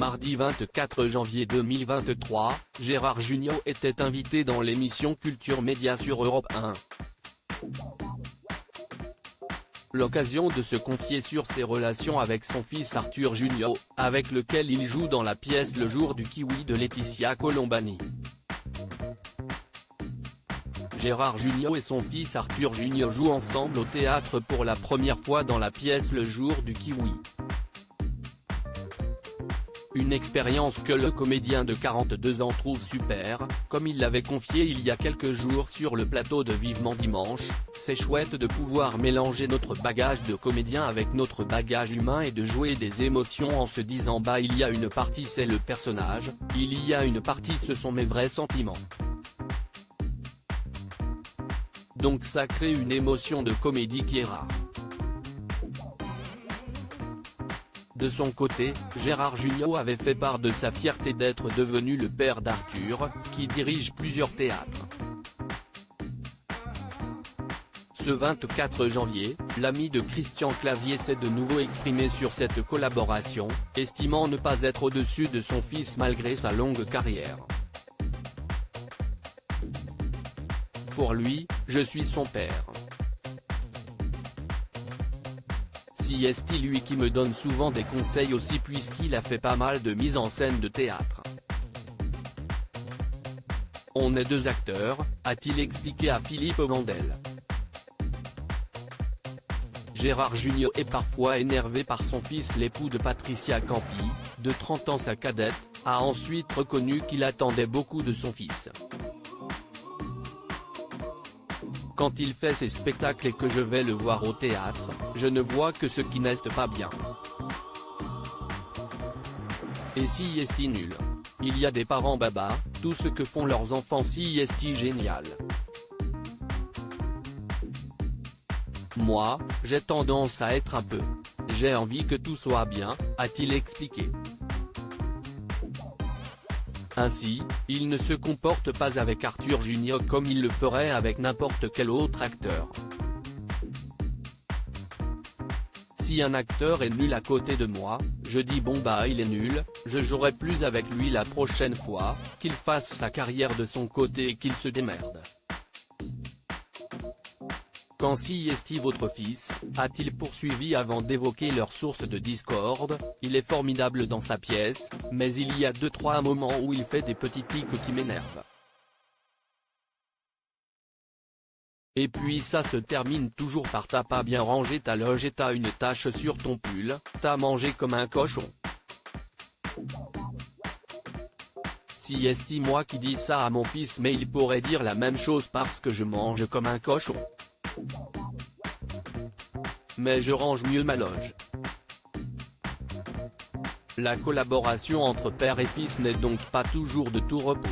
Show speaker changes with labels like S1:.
S1: Mardi 24 janvier 2023, Gérard Jugnot était invité dans l'émission Culture Média sur Europe 1. L'occasion de se confier sur ses relations avec son fils Arthur Jugnot, avec lequel il joue dans la pièce Le jour du kiwi de Laetitia Colombani. Gérard Jugnot et son fils Arthur Jugnot jouent ensemble au théâtre pour la première fois dans la pièce Le jour du kiwi. Une expérience que le comédien de 42 ans trouve super, comme il l'avait confié il y a quelques jours sur le plateau de Vivement Dimanche. C'est chouette de pouvoir mélanger notre bagage de comédien avec notre bagage humain et de jouer des émotions en se disant bah il y a une partie c'est le personnage, il y a une partie ce sont mes vrais sentiments. Donc ça crée une émotion de comédie qui est rare. De son côté, Gérard Jugnot avait fait part de sa fierté d'être devenu le père d'Arthur, qui dirige plusieurs théâtres. Ce 24 janvier, l'ami de Christian Clavier s'est de nouveau exprimé sur cette collaboration, estimant ne pas être au-dessus de son fils malgré sa longue carrière. Pour lui, je suis son père. C'est lui qui me donne souvent des conseils aussi puisqu'il a fait pas mal de mise en scène de théâtre. On est deux acteurs, a-t-il expliqué à Philippe Vandel. Gérard Jugnot est parfois énervé par son fils. L'époux de Patricia Campi, de 30 ans sa cadette, a ensuite reconnu qu'il attendait beaucoup de son fils. Quand il fait ses spectacles et que je vais le voir au théâtre, je ne vois que ce qui n'est pas bien. Et si est nul. Il y a des parents baba, tout ce que font leurs enfants si est génial. Moi, j'ai tendance à être un peu. J'ai envie que tout soit bien, a-t-il expliqué. Ainsi, il ne se comporte pas avec Arthur Jugnot comme il le ferait avec n'importe quel autre acteur. Si un acteur est nul à côté de moi, je dis bon bah il est nul, je jouerai plus avec lui la prochaine fois, qu'il fasse sa carrière de son côté et qu'il se démerde. Quand si est votre fils, a-t-il poursuivi avant d'évoquer leur source de discorde, il est formidable dans sa pièce, mais il y a 2-3 moments où il fait des petits tics qui m'énervent. Et puis ça se termine toujours par t'as pas bien rangé ta loge et t'as une tache sur ton pull, t'as mangé comme un cochon. Si est moi qui dis ça à mon fils mais il pourrait dire la même chose parce que je mange comme un cochon. Mais je range mieux ma loge. La collaboration entre père et fils n'est donc pas toujours de tout repos.